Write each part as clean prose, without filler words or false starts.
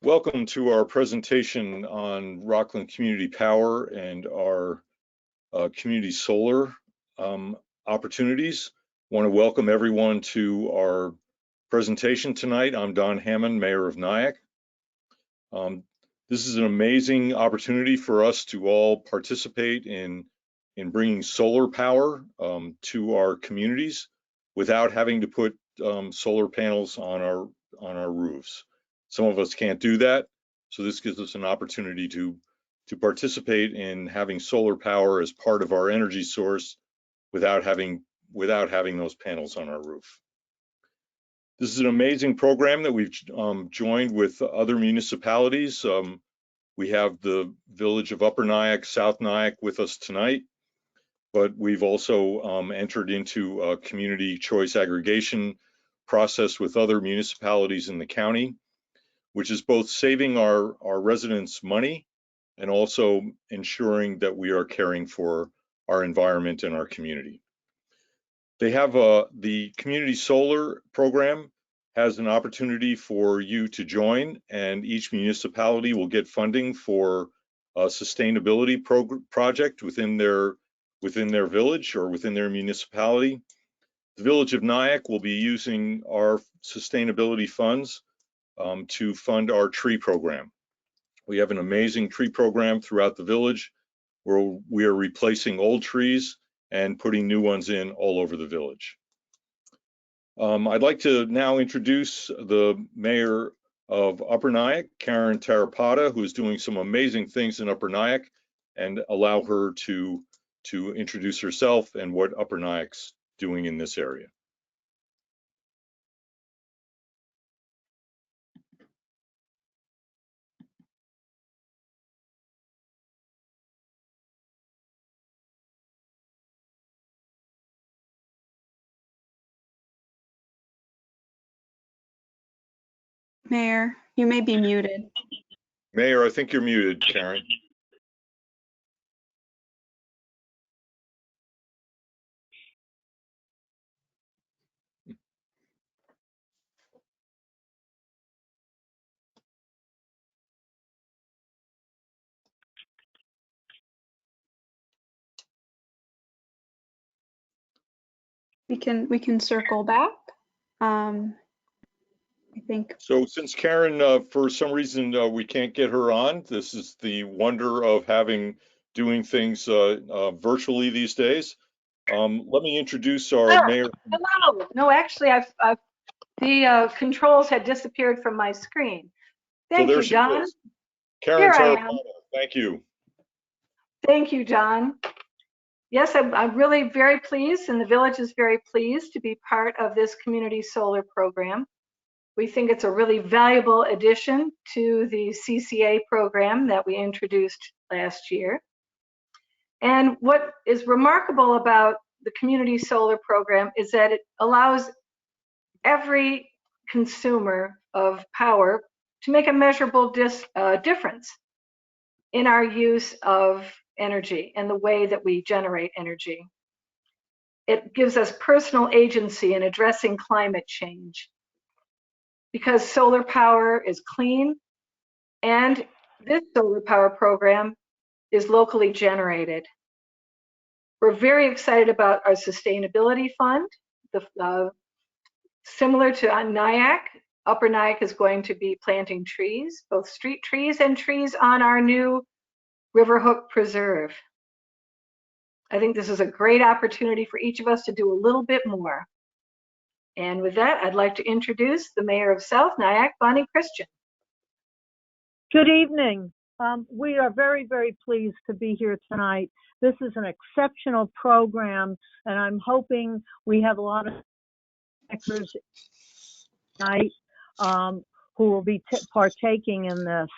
Welcome to our presentation on Rockland Community Power and our community solar opportunities. I want to welcome everyone to our presentation tonight. I'm Don Hammond, Mayor of Nyack. This is an amazing opportunity for us to all participate in bringing solar power to our communities without having to put solar panels on our roofs. Some of us can't do that, so this gives us an opportunity to participate in having solar power as part of our energy source without having those panels on our roof. This is an amazing program that we've joined with other municipalities. We have the village of Upper Nyack, South Nyack with us tonight, but we've also entered into a community choice aggregation process with other municipalities in the county, which is both saving our residents money and also ensuring that we are caring for our environment and our community. They have the community solar program has an opportunity for you to join, and each municipality will get funding for a sustainability project within their village or within their municipality. The village of Nyack will be using our sustainability funds to fund our tree program. We have an amazing tree program throughout the village where we are replacing old trees and putting new ones in all over the village. I'd like to now introduce the mayor of Upper Nyack, Karen Tarapata, who is doing some amazing things in Upper Nyack, and allow her to introduce herself and what Upper Nyack's doing in this area. Mayor, you may be muted. Mayor, I think you're muted, Karen. We can circle back. I think. So since Karen, for some reason, we can't get her on, this is the wonder of doing things virtually these days. Let me introduce our mayor. Hello. No, actually, the controls had disappeared from my screen. Thank you, Don. Karen Tarapata, thank you. Thank you, Don. Yes, I'm really very pleased, and the village is very pleased to be part of this community solar program. We think it's a really valuable addition to the CCA program that we introduced last year. And what is remarkable about the community solar program is that it allows every consumer of power to make a measurable difference in our use of energy and the way that we generate energy. It gives us personal agency in addressing climate change because solar power is clean, and this solar power program is locally generated. We're very excited about our sustainability fund. Similar to Nyack, Upper Nyack is going to be planting trees, both street trees and trees on our new Riverhook Preserve. I think this is a great opportunity for each of us to do a little bit more. And with that, I'd like to introduce the Mayor of South Nyack, Bonnie Christian. Good evening. We are very, very pleased to be here tonight. This is an exceptional program, and I'm hoping we have a lot of speakers tonight who will be partaking in this.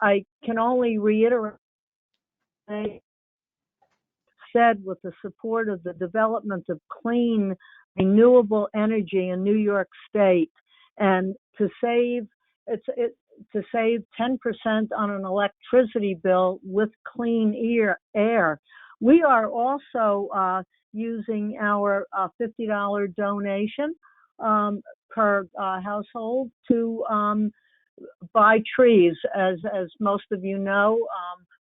I can only reiterate said with the support of the development of clean, renewable energy in New York State, and to save 10% on an electricity bill with clean air. We are also using our $50 donation per household to buy trees. As most of you know,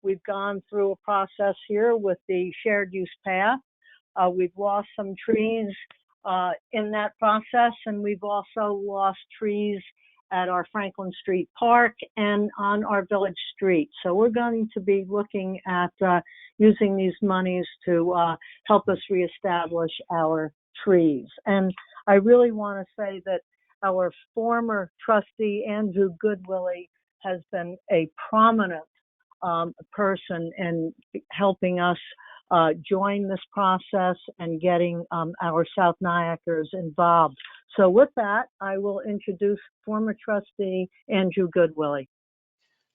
we've gone through a process here with the shared use path. We've lost some trees in that process, and we've also lost trees at our Franklin Street Park and on our village street. So we're going to be looking at using these monies to help us reestablish our trees. And I really want to say that our former trustee, Andrew Goodwillie, has been a prominent person in helping us join this process and getting our South Nyackers involved. So with that, I will introduce former trustee Andrew Goodwillie.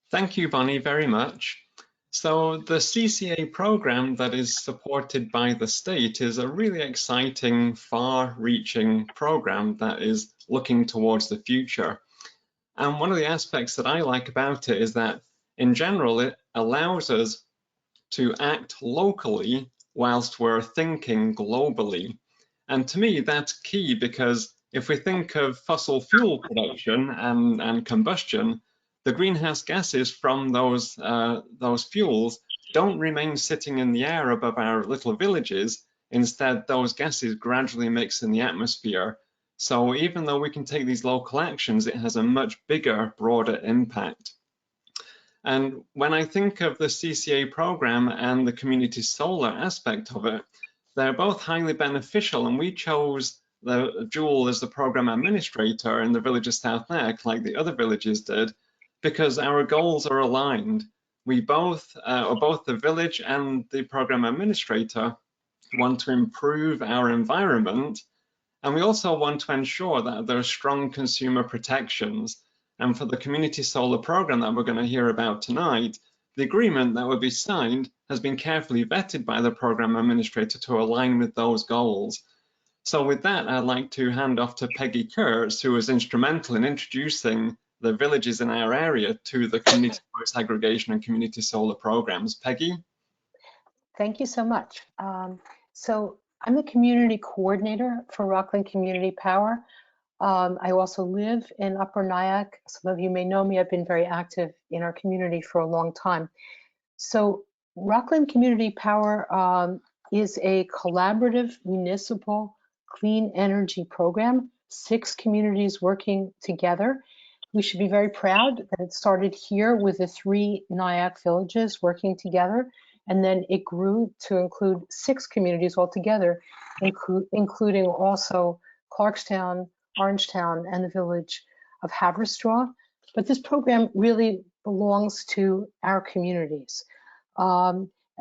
Thank you, Bonnie, very much. So the CCA program that is supported by the state is a really exciting, far-reaching program that is looking towards the future. And one of the aspects that I like about it is that, in general, it allows us to act locally whilst we're thinking globally. And to me, that's key, because if we think of fossil fuel production and combustion, the greenhouse gases from those fuels don't remain sitting in the air above our little villages. Instead, those gases gradually mix in the atmosphere. So even though we can take these local actions, it has a much bigger, broader impact. And when I think of the CCA program and the community solar aspect of it, they're both highly beneficial, and we chose Jewel as the program administrator in the village of South Nyack, like the other villages did, because our goals are aligned. We both, or both the village and the program administrator, want to improve our environment, and we also want to ensure that there are strong consumer protections. And for the community solar program that we're going to hear about tonight, the agreement that will be signed has been carefully vetted by the program administrator to align with those goals. So with that, I'd like to hand off to Peggy Kurtz, who was instrumental in introducing the villages in our area to the community choice aggregation and community solar programs. Peggy? Thank you so much. So I'm the community coordinator for Rockland Community Power. I also live in Upper Nyack. Some of you may know me. I've been very active in our community for a long time. So Rockland Community Power is a collaborative municipal clean energy program, 6 communities working together. We should be very proud that it started here with the 3 Nyack villages working together, and then it grew to include 6 communities altogether, including also Clarkstown, Orangetown, and the village of Haverstraw. But this program really belongs to our communities.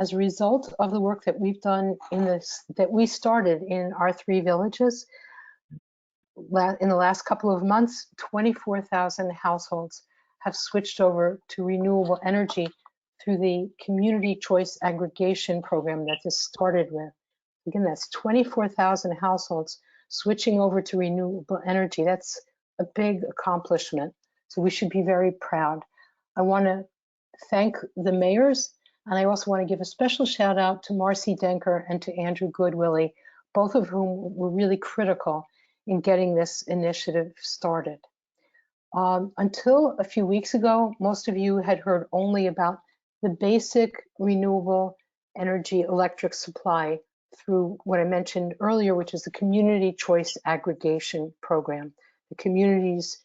As a result of the work that we've done in this, that we started in our 3 villages, in the last couple of months, 24,000 households have switched over to renewable energy through the community choice aggregation program that this started with. Again, that's 24,000 households switching over to renewable energy. That's a big accomplishment. So we should be very proud. I want to thank the mayors, and I also want to give a special shout out to Marcy Denker and to Andrew Goodwillie, both of whom were really critical in getting this initiative started. Until a few weeks ago, most of you had heard only about the basic renewable energy electric supply through what I mentioned earlier, which is the community choice aggregation program. The communities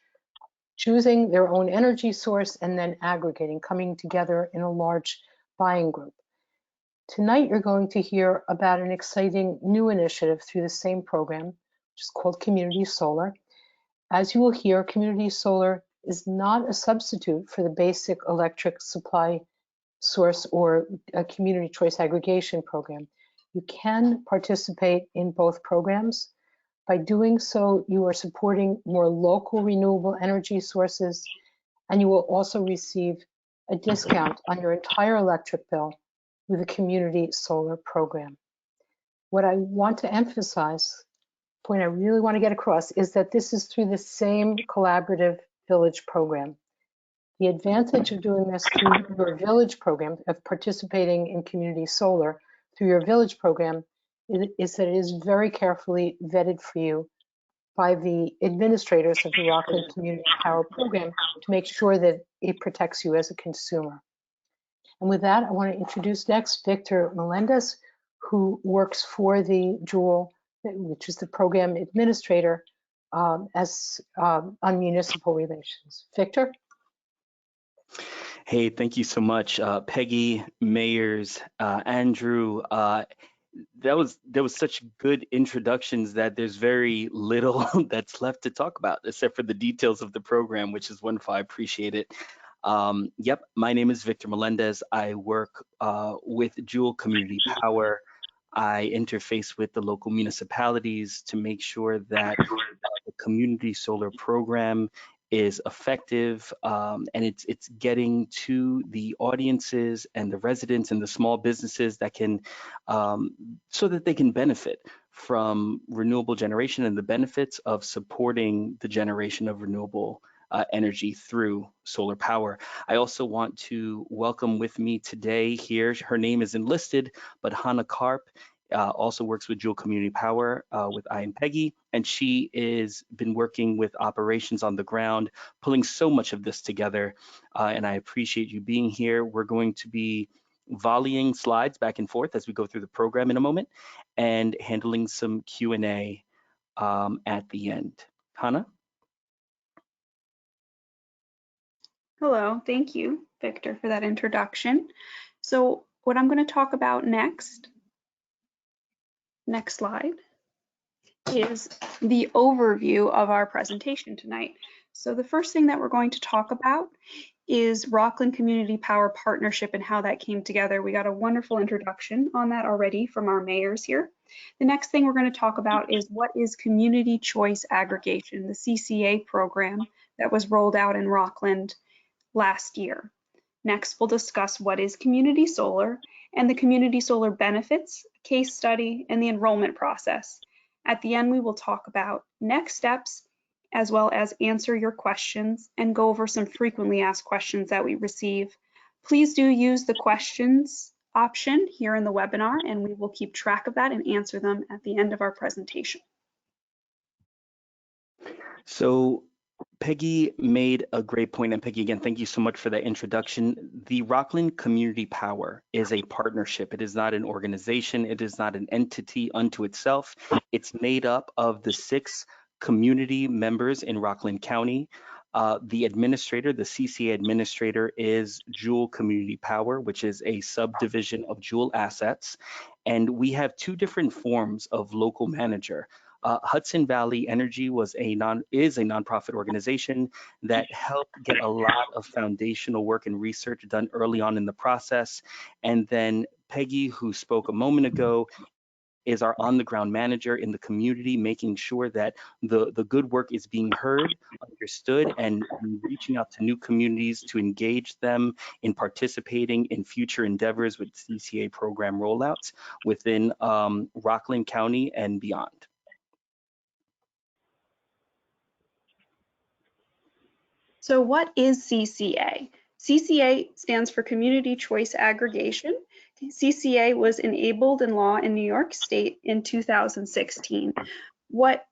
choosing their own energy source and then aggregating, coming together in a large buying group. Tonight, you're going to hear about an exciting new initiative through the same program, which is called Community Solar. As you will hear, Community Solar is not a substitute for the basic electric supply source or a community choice aggregation program. You can participate in both programs. By doing so, you are supporting more local renewable energy sources, and you will also receive a discount on your entire electric bill with a community solar program. What I want to emphasize, point I really want to get across, is that this is through the same collaborative village program. The advantage of doing this through your village program, of participating in community solar through your village program, is that it is very carefully vetted for you by the administrators of the Rockland Community Power Program to make sure that it protects you as a consumer. And with that, I want to introduce next Victor Melendez, who works for the Jewel, which is the program administrator on municipal relations. Victor? Hey, thank you so much, Peggy, Mayers, Andrew. There was such good introductions that there's very little that's left to talk about, except for the details of the program, which is wonderful. I appreciate it. Yep, my name is Victor Melendez. I work with Jewel Community Power. I interface with the local municipalities to make sure that the community solar program is effective, and it's getting to the audiences and the residents and the small businesses that can, so that they can benefit from renewable generation and the benefits of supporting the generation of renewable energy through solar power. I also want to welcome with me today here, her name isn't listed, but Hannah Karp also works with Jewel Community Power with I and Peggy, and she is been working with operations on the ground, pulling so much of this together, and I appreciate you being here. We're going to be volleying slides back and forth as we go through the program in a moment and handling some Q&A at the end. Hannah? Hello, thank you, Victor, for that introduction. So what I'm going to talk about next slide, is the overview of our presentation tonight. So the first thing that we're going to talk about is Rockland Community Power Partnership and how that came together. We got a wonderful introduction on that already from our mayors here. The next thing we're going to talk about is what is Community Choice Aggregation, the CCA program that was rolled out in Rockland last year. Next, we'll discuss what is community solar and the community solar benefits, case study, and the enrollment process. At the end, we will talk about next steps, as well as answer your questions and go over some frequently asked questions that we receive. Please do use the questions option here in the webinar, and we will keep track of that and answer them at the end of our presentation. So Peggy made a great point, and Peggy, again, thank you so much for that introduction. The Rockland Community Power is a partnership. It is not an organization. It is not an entity unto itself. It's made up of the 6 community members in Rockland County. The administrator, the CCA administrator, is Jewel Community Power, which is a subdivision of Jewel Assets. And we have 2 different forms of local manager. Hudson Valley Energy is a nonprofit organization that helped get a lot of foundational work and research done early on in the process. And then Peggy, who spoke a moment ago, is our on-the-ground manager in the community, making sure that the good work is being heard, understood, and reaching out to new communities to engage them in participating in future endeavors with CCA program rollouts within Rockland County and beyond. So what is CCA? CCA stands for Community Choice Aggregation. CCA was enabled in law in New York State in 2016. What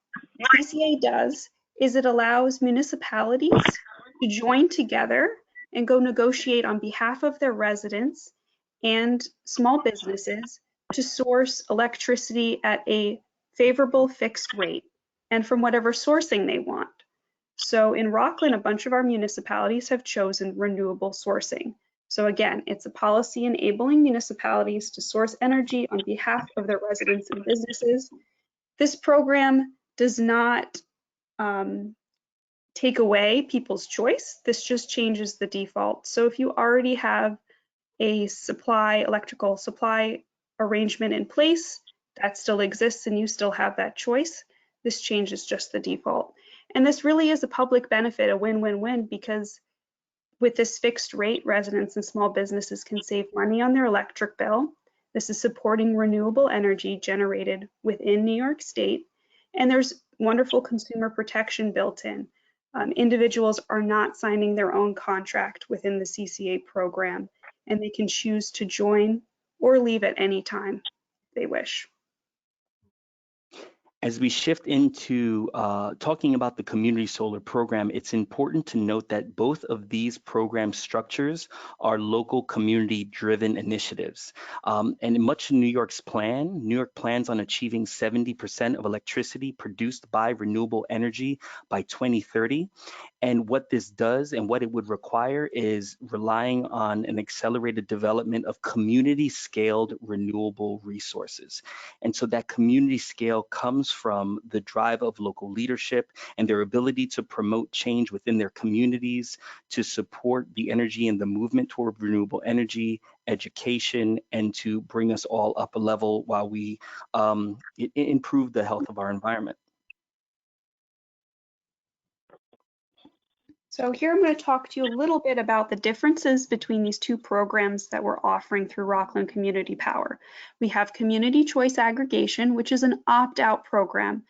CCA does is it allows municipalities to join together and go negotiate on behalf of their residents and small businesses to source electricity at a favorable fixed rate and from whatever sourcing they want. So in Rockland, a bunch of our municipalities have chosen renewable sourcing. So again, it's a policy enabling municipalities to source energy on behalf of their residents and businesses. This program does not take away people's choice. This just changes the default. So if you already have a electrical supply arrangement in place, that still exists and you still have that choice. This changes just the default. And this really is a public benefit, a win-win-win, because with this fixed rate, residents and small businesses can save money on their electric bill. This is supporting renewable energy generated within New York State. And there's wonderful consumer protection built in. Individuals are not signing their own contract within the CCA program, and they can choose to join or leave at any time they wish. As we shift into talking about the community solar program, it's important to note that both of these program structures are local community-driven initiatives. And much of New York plans on achieving 70% of electricity produced by renewable energy by 2030. And what this does and what it would require is relying on an accelerated development of community-scaled renewable resources. And so that community scale comes from the drive of local leadership and their ability to promote change within their communities, to support the energy and the movement toward renewable energy, education, and to bring us all up a level while we improve the health of our environment. So here I'm going to talk to you a little bit about the differences between these two programs that we're offering through Rockland Community Power. We have Community Choice Aggregation, which is an opt-out program.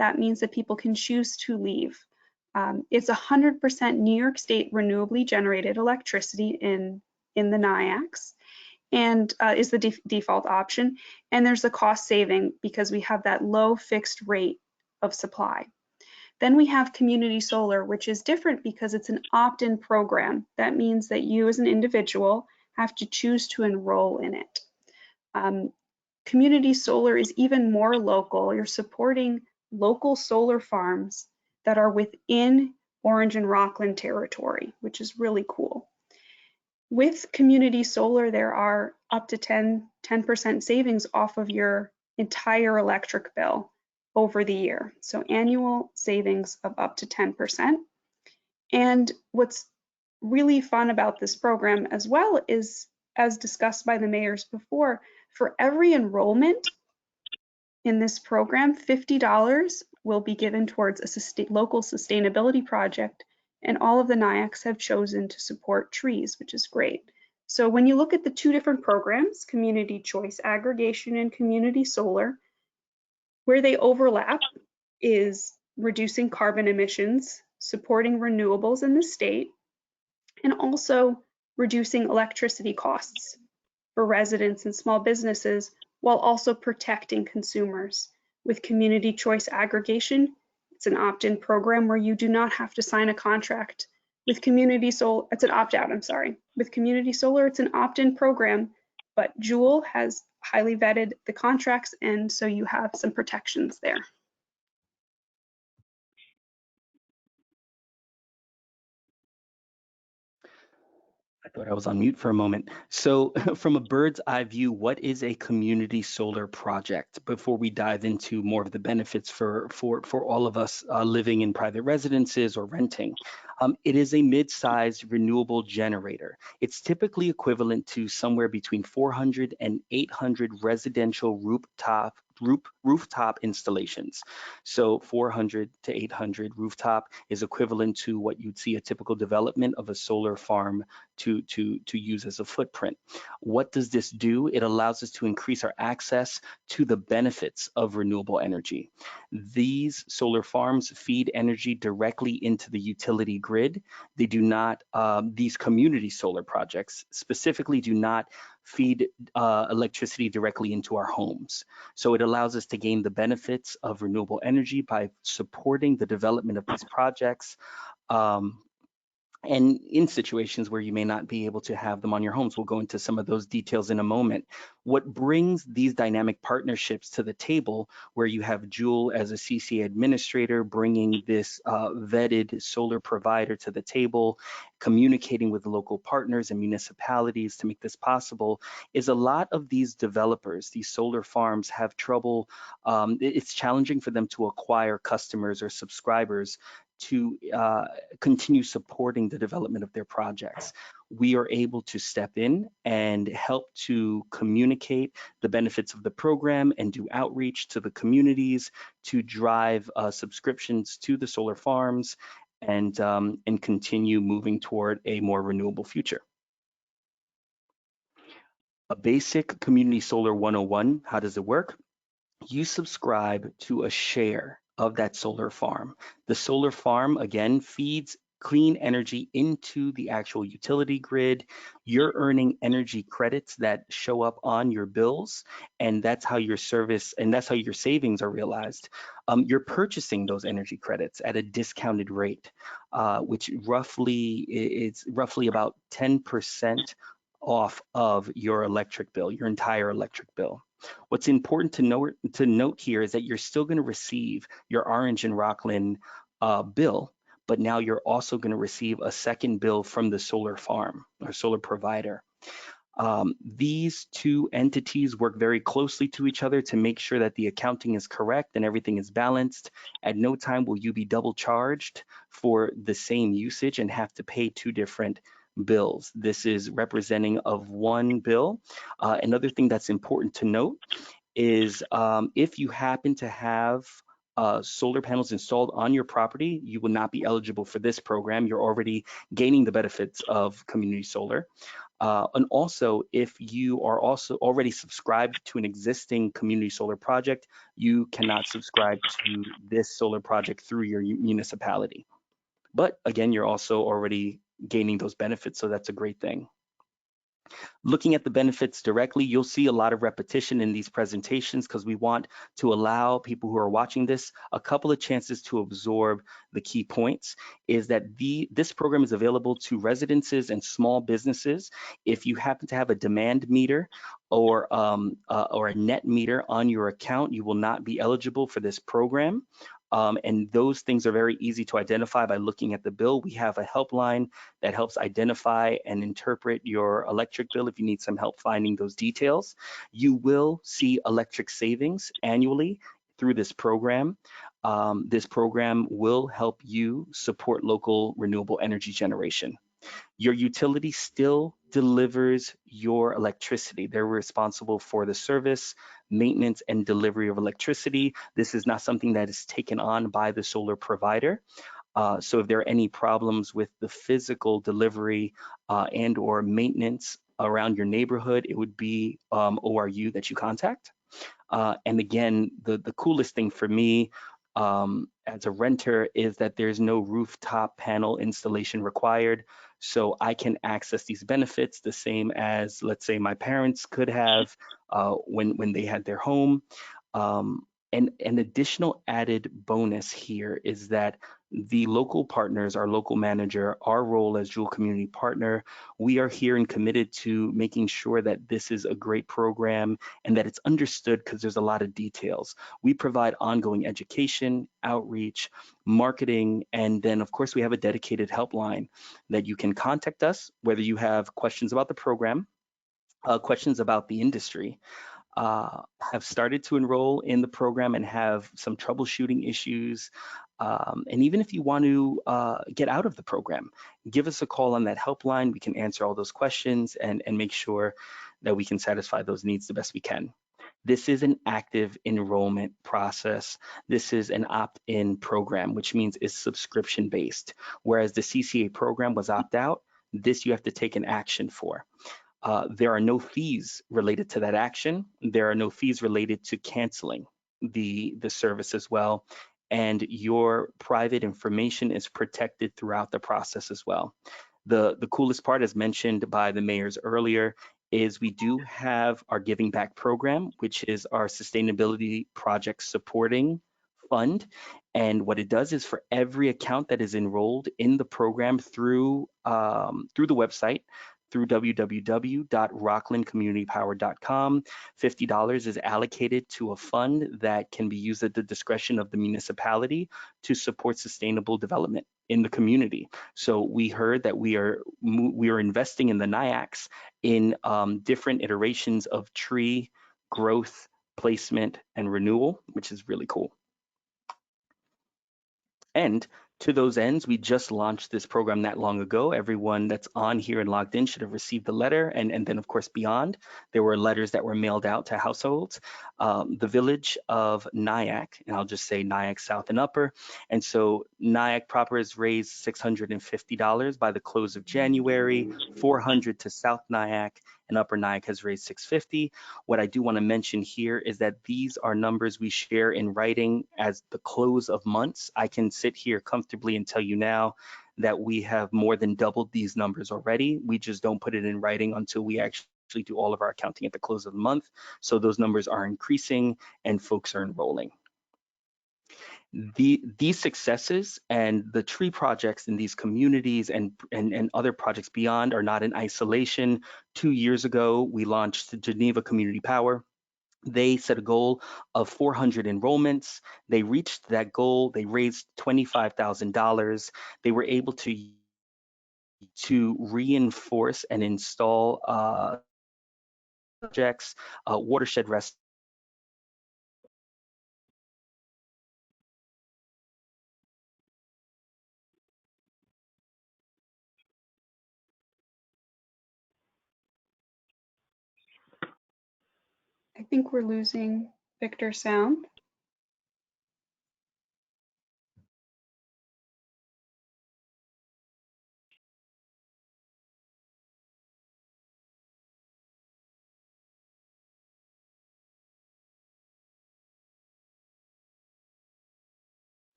That means that people can choose to leave. It's 100% New York State renewably generated electricity in the Nyacks, and is the default option. And there's a cost saving because we have that low fixed rate of supply. Then we have community solar, which is different because it's an opt-in program. That means that you as an individual have to choose to enroll in it. Community solar is even more local. You're supporting local solar farms that are within Orange and Rockland territory, which is really cool. With community solar, there are up to 10% savings off of your entire electric bill over the year. So annual savings of up to 10%. And what's really fun about this program as well is, as discussed by the mayors before, for every enrollment in this program, $50 will be given towards a local sustainability project, and all of the Nyacks have chosen to support trees, which is great. So when you look at the two different programs, Community Choice Aggregation and Community Solar, where they overlap is reducing carbon emissions, supporting renewables in the state, and also reducing electricity costs for residents and small businesses, while also protecting consumers. With Community Choice Aggregation, it's an opt-in program where you do not have to sign a contract. With Community Solar, it's an opt-out, I'm sorry. With Community Solar, it's an opt-in program, but Jewel has highly vetted the contracts, and so you have some protections there. I thought I was on mute for a moment. So from a bird's eye view, what is a community solar project? Before we dive into more of the benefits for all of us living in private residences or renting. It is a mid-sized renewable generator. It's typically equivalent to somewhere between 400 and 800 residential rooftop installations. So 400 to 800 rooftop is equivalent to what you'd see a typical development of a solar farm to use as a footprint. What does this do? It allows us to increase our access to the benefits of renewable energy. These solar farms feed energy directly into the utility grid. They do not, these community solar projects specifically do not feed electricity directly into our homes. So it allows us to gain the benefits of renewable energy by supporting the development of these projects, and in situations where you may not be able to have them on your homes. We'll go into some of those details in a moment. What brings these dynamic partnerships to the table, where you have Jewel as a CCA administrator bringing this vetted solar provider to the table, communicating with local partners and municipalities to make this possible, is a lot of these developers, these solar farms, have trouble. It's challenging for them to acquire customers or subscribers to continue supporting the development of their projects. We are able to step in and help to communicate the benefits of the program and do outreach to the communities to drive subscriptions to the solar farms and continue moving toward a more renewable future. A basic community solar 101, how does it work? You subscribe to a share of that solar farm. The solar farm, again, feeds clean energy into the actual utility grid. You're earning energy credits that show up on your bills, and that's how your savings are realized. You're purchasing those energy credits at a discounted rate, which it's roughly about 10% off of your electric bill, your entire electric bill. What's important to note here is that you're still going to receive your Orange and Rockland bill, but now you're also going to receive a second bill from the solar farm or solar provider. These two entities work very closely to each other to make sure that the accounting is correct and everything is balanced. At no time will you be double charged for the same usage and have to pay two different bills. This is representing of one bill. Another thing that's important to note is if you happen to have solar panels installed on your property, you will not be eligible for this program. You're already gaining the benefits of community solar. And also, if you are also already subscribed to an existing community solar project, you cannot subscribe to this solar project through your municipality. But again, you're also already gaining those benefits, so that's a great thing. Looking at the benefits directly, you'll see a lot of repetition in these presentations because we want to allow people who are watching this a couple of chances to absorb the key points. Is that this program is available to residences and small businesses. If you happen to have a demand meter or a net meter on your account, you will not be eligible for this program. And those things are very easy to identify by looking at the bill. We have a helpline that helps identify and interpret your electric bill if you need some help finding those details. You will see electric savings annually through this program. This program will help you support local renewable energy generation. Your utility still delivers your electricity. They're responsible for the service, maintenance, and delivery of electricity. This is not something that is taken on by the solar provider. So if there are any problems with the physical delivery and or maintenance around your neighborhood, it would be ORU that you contact. And again, the coolest thing for me as a renter is that there's no rooftop panel installation required. So I can access these benefits the same as, let's say, my parents could have when they had their home. And an additional added bonus here is that the local partners, our local manager, our role as Jewel Community Partner, we are here and committed to making sure that this is a great program and that it's understood because there's a lot of details. We provide ongoing education, outreach, marketing, and then of course we have a dedicated helpline that you can contact us, whether you have questions about the program, questions about the industry, have started to enroll in the program and have some troubleshooting issues. And even if you want to get out of the program, give us a call on that helpline. We can answer all those questions and make sure that we can satisfy those needs the best we can. This is an active enrollment process. This is an opt-in program, which means it's subscription based. Whereas the CCA program was opt-out, this you have to take an action for. There are no fees related to that action. There are no fees related to canceling the service as well. And your private information is protected throughout the process as well. The coolest part, as mentioned by the mayors earlier, is we do have our Giving Back program, which is our sustainability project supporting fund. And what it does is for every account that is enrolled in the program through the website, through www.rocklandcommunitypower.com. $50 is allocated to a fund that can be used at the discretion of the municipality to support sustainable development in the community. So we heard that we are investing in the Nyacks in different iterations of tree growth, placement, and renewal, which is really cool. And to those ends, we just launched this program not long ago. Everyone that's on here and logged in should have received the letter. And then, of course, beyond, there were letters that were mailed out to households. The village of Nyack, and I'll just say Nyack South and Upper. And so Nyack proper has raised $650 by the close of January, $400 to South Nyack, and Upper Nyack has raised $650. What I do want to mention here is that these are numbers we share in writing as the close of months. I can sit here comfortably and tell you now that we have more than doubled these numbers already. We just don't put it in writing until we actually do all of our accounting at the close of the month. So those numbers are increasing and folks are enrolling. These successes and the tree projects in these communities and other projects beyond are not in isolation. 2 years ago, we launched the Geneva Community Power. They set a goal of 400 enrollments. They reached that goal. They raised $25,000. They were able to reinforce and install projects, watershed rest. I think we're losing Victor's sound.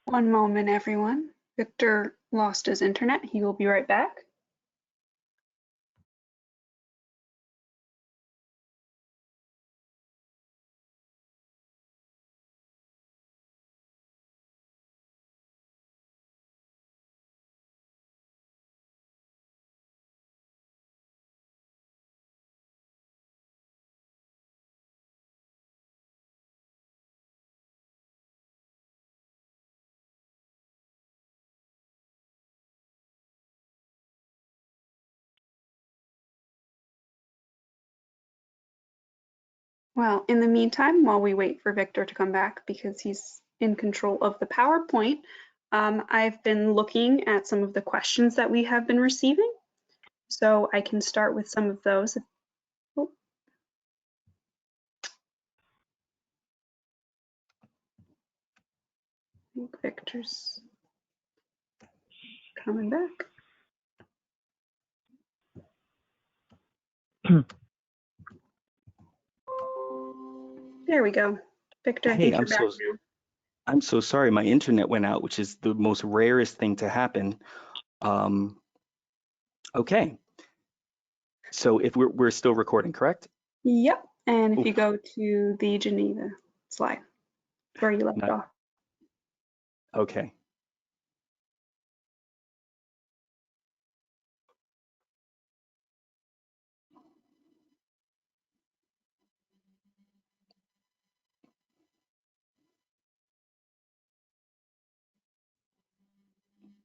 One moment, everyone. Victor lost his internet. He will be right back. Well, in the meantime, while we wait for Victor to come back because he's in control of the PowerPoint, I've been looking at some of the questions that we have been receiving. So I can start with some of those. Oh. I think Victor's coming back. There we go. Victor, I think you're back now. I'm so sorry, my internet went out, which is the most rarest thing to happen. Okay, so if we're still recording, correct? Yep, and if you go to the Geneva slide where you left off. Okay.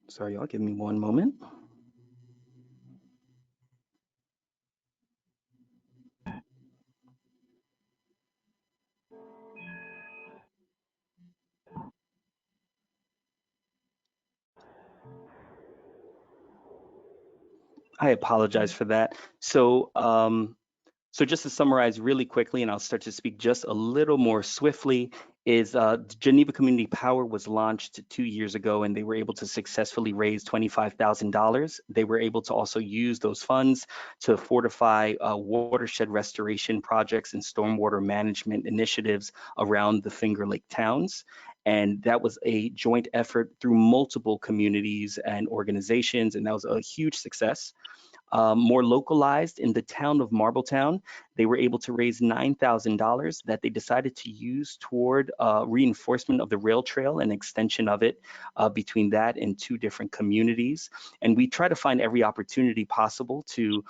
Sorry, y'all, give me one moment. I apologize for that. So, so just to summarize really quickly, and I'll start to speak just a little more swiftly, is Geneva Community Power was launched 2 years ago, and they were able to successfully raise $25,000. They were able to also use those funds to fortify watershed restoration projects and stormwater management initiatives around the Finger Lake towns. And that was a joint effort through multiple communities and organizations, and that was a huge success. More localized in the town of Marbletown, they were able to raise $9,000 that they decided to use toward reinforcement of the rail trail and extension of it between that and 2 different communities. And we try to find every opportunity possible to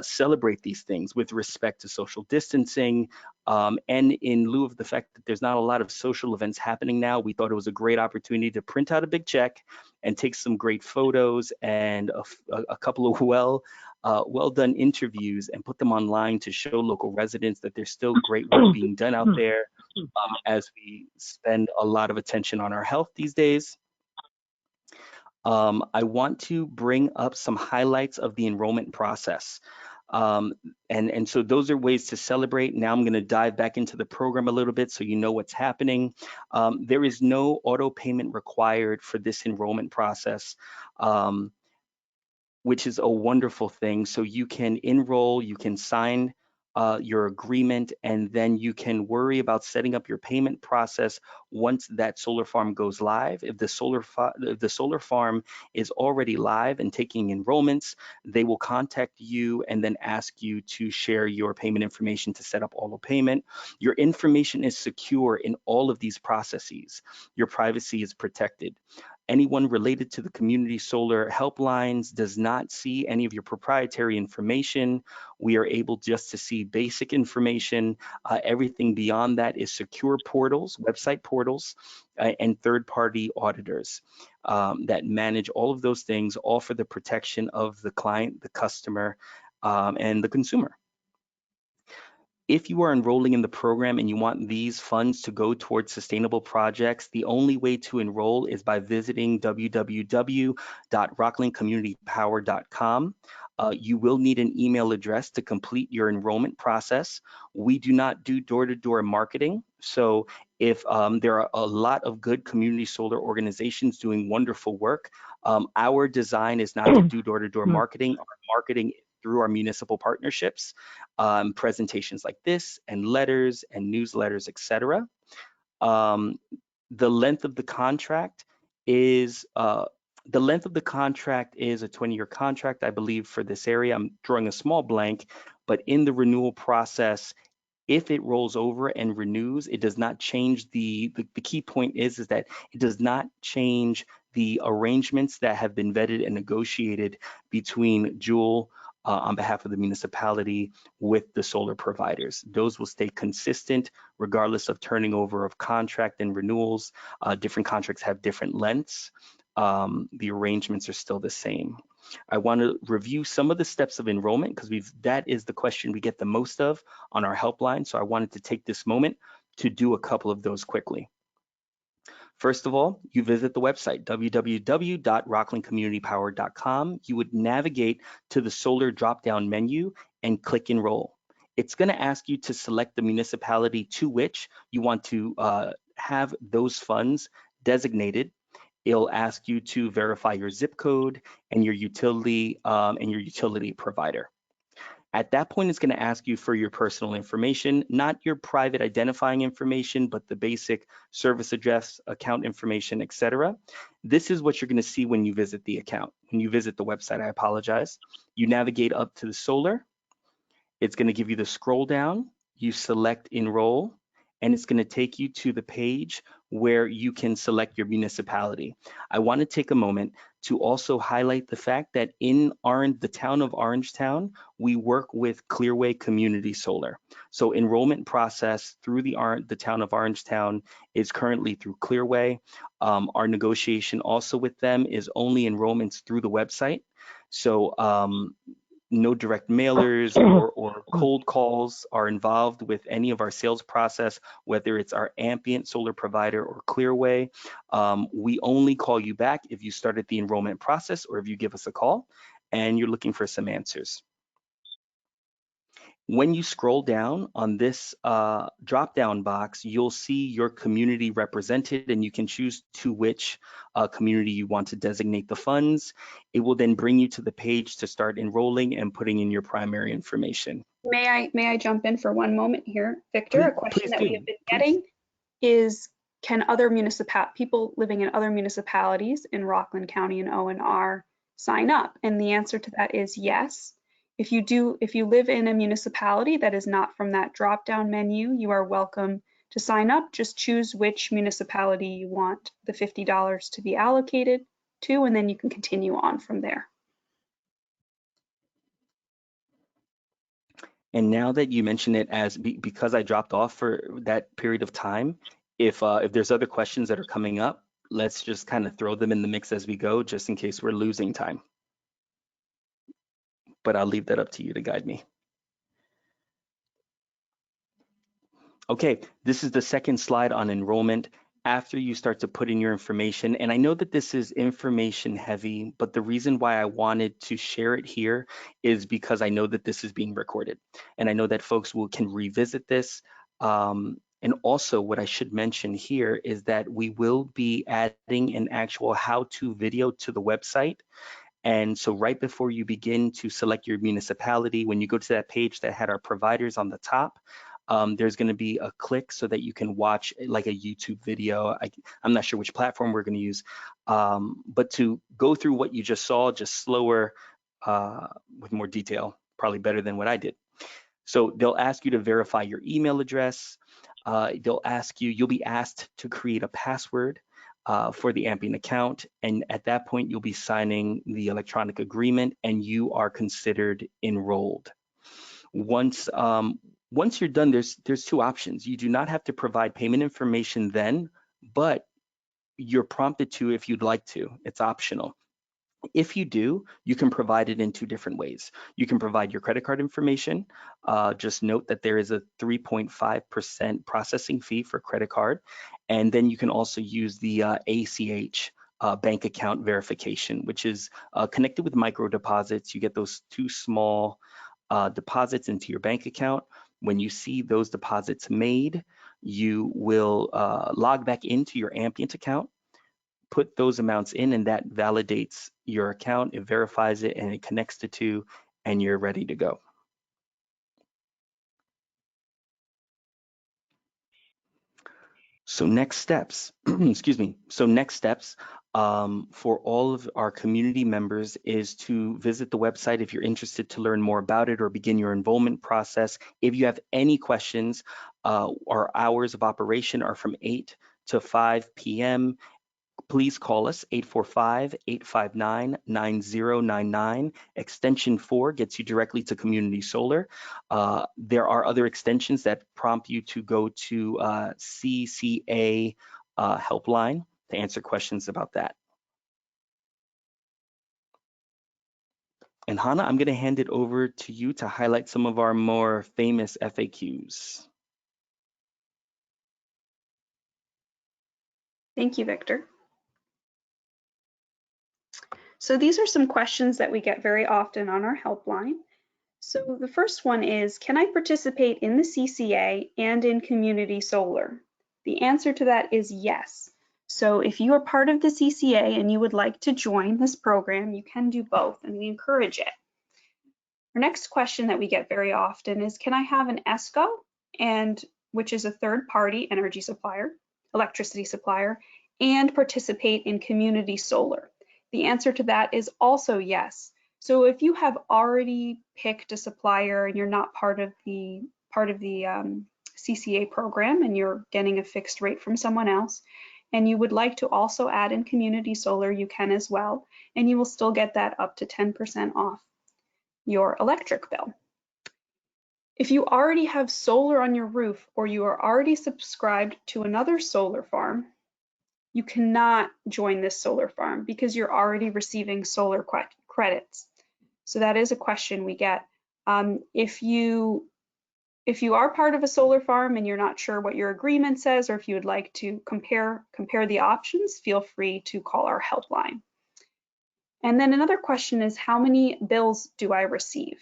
celebrate these things with respect to social distancing. And in lieu of the fact that there's not a lot of social events happening now, we thought it was a great opportunity to print out a big check and take some great photos and a couple of well done interviews and put them online to show local residents that there's still great work being done out there as we spend a lot of attention on our health these days. I want to bring up some highlights of the enrollment process. And so those are ways to celebrate. Now I'm going to dive back into the program a little bit so you know what's happening. There is no auto payment required for this enrollment process, which is a wonderful thing. So you can enroll, you can sign your agreement, and then you can worry about setting up your payment process once that solar farm goes live. If the solar farm is already live and taking enrollments, they will contact you and then ask you to share your payment information to set up auto payment. Your information is secure in all of these processes. Your privacy is protected. Anyone related to the community solar helplines does not see any of your proprietary information. We are able just to see basic information. Everything beyond that is secure portals, website portals, and third-party auditors that manage all of those things, all for the protection of the client, the customer, and the consumer. If you are enrolling in the program and you want these funds to go towards sustainable projects, the only way to enroll is by visiting www.rocklandcommunitypower.com. You will need an email address to complete your enrollment process. We do not do door-to-door marketing. So if there are a lot of good community solar organizations doing wonderful work, our design is not to do door-to-door marketing. Our marketing through our municipal partnerships, presentations like this, and letters and newsletters, etc. The length of the contract is a 20-year contract, I believe, for this area. I'm drawing a small blank, but in the renewal process, if it rolls over and renews, it does not change the key point is that it does not change the arrangements that have been vetted and negotiated between Jewel on behalf of the municipality with the solar providers. Those will stay consistent regardless of turning over of contract and renewals. Different contracts have different lengths. The arrangements are still the same. I want to review some of the steps of enrollment because that is the question we get the most of on our helpline. So I wanted to take this moment to do a couple of those quickly. First of all, you visit the website, www.rocklandcommunitypower.com. You would navigate to the solar drop-down menu and click enroll. It's going to ask you to select the municipality to which you want to have those funds designated. It'll ask you to verify your zip code and your utility provider. At that point, it's going to ask you for your personal information, not your private identifying information, but the basic service address, account information, etc. This is what you're going to see when you visit the account. When you visit the website, I apologize. You navigate up to the solar. It's going to give you the scroll down. You select enroll, and it's going to take you to the page where you can select your municipality. I want to take a moment to also highlight the fact that in the town of Orangetown, we work with Clearway Community Solar. So enrollment process through the town of Orangetown is currently through Clearway. Our negotiation also with them is only enrollments through the website. So no direct mailers or cold calls are involved with any of our sales process, whether it's our Ampian solar provider or Clearway. We only call you back if you started the enrollment process or if you give us a call and you're looking for some answers. When you scroll down on this drop-down box, you'll see your community represented, and you can choose to which community you want to designate the funds. It will then bring you to the page to start enrolling and putting in your primary information. May I jump in for one moment here, Victor? A question that we have been getting is, can other people living in other municipalities in Rockland County and ONR sign up? And the answer to that is yes. If you live in a municipality that is not from that drop-down menu, you are welcome to sign up. Just choose which municipality you want the $50 to be allocated to, and then you can continue on from there. And now that you mention it, because I dropped off for that period of time, if there's other questions that are coming up, let's just kind of throw them in the mix as we go, just in case we're losing time. But I'll leave that up to you to guide me. Okay, this is the second slide on enrollment. after you start to put in your information, and I know that this is information heavy, but the reason why I wanted to share it here is because I know that this is being recorded, and I know that folks can revisit this. And also what I should mention here is that we will be adding an actual how-to video to the website. And so right before you begin to select your municipality, when you go to that page that had our providers on the top, there's going to be a click so that you can watch like a YouTube video. I'm not sure which platform we're going to use, but to go through what you just saw, just slower, with more detail, probably better than what I did. So they'll ask you to verify your email address. You'll be asked to create a password for the Ampian account. And at that point, you'll be signing the electronic agreement and you are considered enrolled. Once you're done, there's two options. You do not have to provide payment information then, but you're prompted to if you'd like to. It's optional. If you do, you can provide it in two different ways. You can provide your credit card information. Just note that there is a 3.5% processing fee for credit card. And then you can also use the ACH bank account verification, which is connected with micro deposits. You get those two small deposits into your bank account. When you see those deposits made, you will log back into your Ampian account, put those amounts in, and that validates your account, it verifies it, and it connects the two, and you're ready to go. So next steps, excuse me. So next steps for all of our community members is to visit the website if you're interested to learn more about it or begin your enrollment process. If you have any questions, our hours of operation are from 8 to 5 p.m. Please call us 845-859-9099. Extension 4 gets you directly to Community Solar. There are other extensions that prompt you to go to CCA helpline to answer questions about that. And Hannah, I'm going to hand it over to you to highlight some of our more famous FAQs. Thank you, Victor. So these are some questions that we get very often on our helpline. So the first one is, can I participate in the CCA and in community solar? The answer to that is yes. So if you are part of the CCA and you would like to join this program, you can do both, and we encourage it. Our next question that we get very often is, can I have an ESCO, which is a third-party energy supplier, electricity supplier, and participate in community solar? The answer to that is also yes. So if you have already picked a supplier and you're not part of the CCA program and you're getting a fixed rate from someone else, and you would like to also add in community solar, you can as well, and you will still get that up to 10% off your electric bill. If you already have solar on your roof or you are already subscribed to another solar farm, you cannot join this solar farm because you're already receiving solar credits. So that is a question we get. If you are part of a solar farm and you're not sure what your agreement says, or if you would like to compare the options, feel free to call our helpline. And then another question is, how many bills do I receive?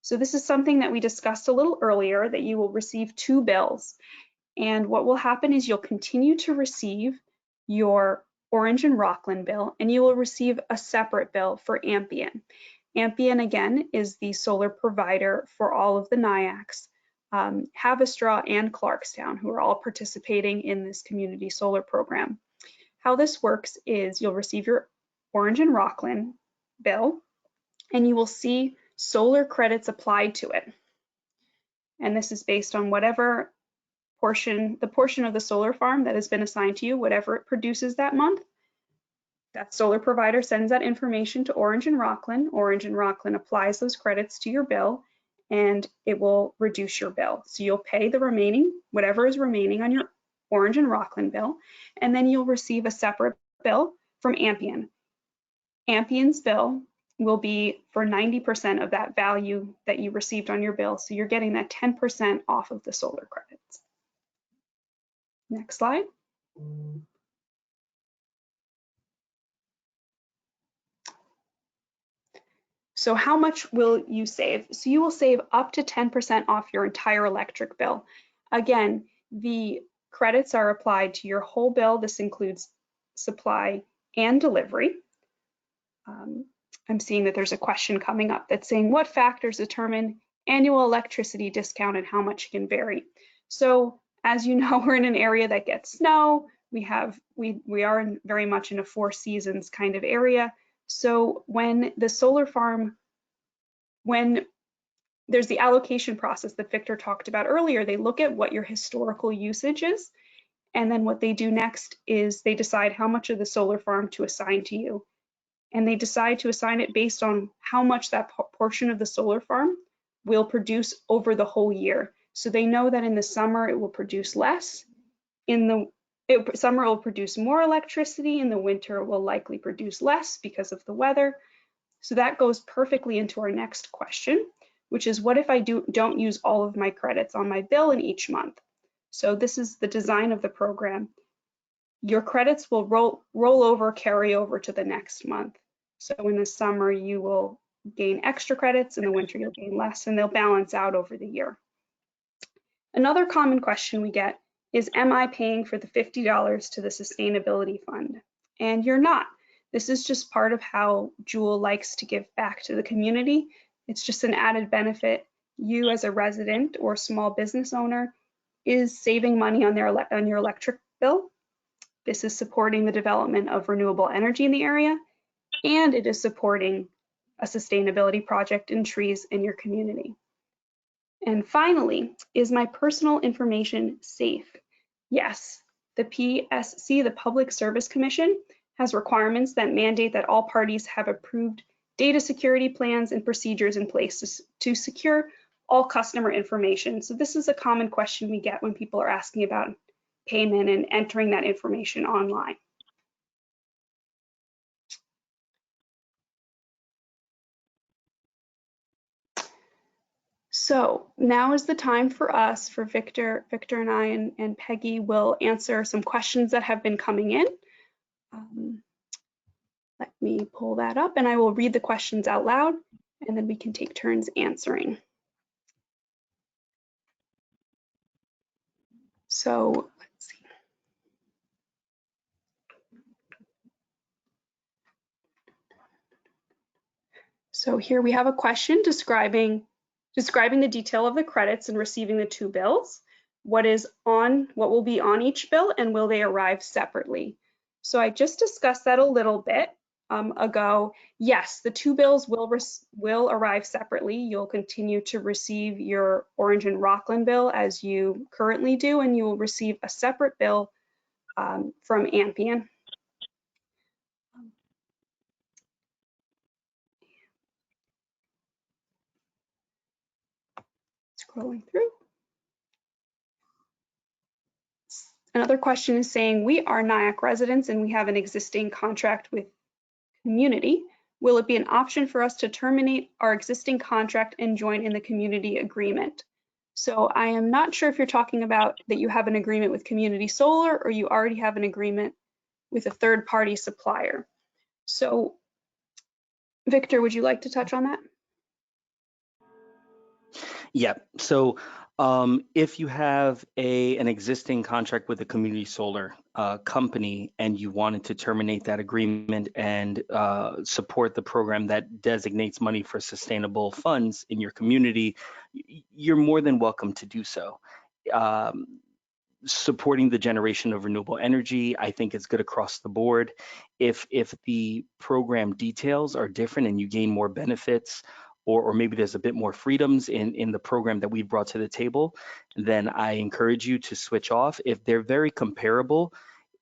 So this is something that we discussed a little earlier, that you will receive 2 bills. And what will happen is you'll continue to receive your Orange and Rockland bill, and you will receive a separate bill for Ampian. Ampian, again, is the solar provider for all of the Nyacks, Havistraw and Clarkstown, who are all participating in this community solar program. How this works is you'll receive your Orange and Rockland bill, and you will see solar credits applied to it. And this is based on whatever the portion of the solar farm that has been assigned to you, whatever it produces that month. That solar provider sends that information to Orange and Rockland. Orange and Rockland applies those credits to your bill, and it will reduce your bill. So you'll pay the remaining, whatever is remaining on your Orange and Rockland bill, and then you'll receive a separate bill from Ampian. Ampian's bill will be for 90% of that value that you received on your bill. So you're getting that 10% off of the solar credits. Next slide. So how much will you save? So you will save up to 10% off your entire electric bill. Again, the credits are applied to your whole bill. This includes supply and delivery. I'm seeing that there's a question coming up that's saying, what factors determine annual electricity discount and how much it can vary? So as you know, we're in an area that gets snow. We are very much in a 4 seasons kind of area. So when the solar farm, when there's the allocation process that Victor talked about earlier, they look at what your historical usage is. And then what they do next is they decide how much of the solar farm to assign to you. And they decide to assign it based on how much that portion of the solar farm will produce over the whole year. So they know that in the summer it will produce less. In the summer it will produce more electricity. In the winter it will likely produce less because of the weather. So that goes perfectly into our next question, which is what if I don't use all of my credits on my bill in each month? So this is the design of the program. Your credits will roll over, carry over to the next month. So in the summer, you will gain extra credits, in the winter, you'll gain less, and they'll balance out over the year. Another common question we get is, am I paying for the $50 to the sustainability fund? And you're not. This is just part of how Jewel likes to give back to the community. It's just an added benefit. You as a resident or small business owner is saving money on your electric bill. This is supporting the development of renewable energy in the area, and it is supporting a sustainability project in trees in your community. And finally, is my personal information safe? Yes, the PSC, the Public Service Commission, has requirements that mandate that all parties have approved data security plans and procedures in place to secure all customer information. So this is a common question we get when people are asking about payment and entering that information online. So now is the time for us, for Victor and I and Peggy will answer some questions that have been coming in. Let me pull that up and I will read the questions out loud and then we can take turns answering. So let's see. So here we have a question describing the detail of the credits and receiving the 2 bills. What will be on each bill and will they arrive separately? So I just discussed that a little bit ago. Yes, the 2 bills will arrive separately. You'll continue to receive your Orange and Rockland bill as you currently do, and you will receive a separate bill from Ampian. Scrolling through. Another question is saying, we are Nyack residents and we have an existing contract with community. Will it be an option for us to terminate our existing contract and join in the community agreement? So I am not sure if you're talking about that you have an agreement with Community Solar or you already have an agreement with a third-party supplier. So Victor, would you like to touch on that? Yeah, so if you have an existing contract with a community solar company and you wanted to terminate that agreement and support the program that designates money for sustainable funds in your community, you're more than welcome to do so. Supporting the generation of renewable energy, I think is good across the board. If the program details are different and you gain more benefits, or maybe there's a bit more freedoms in the program that we've brought to the table, then I encourage you to switch off. If they're very comparable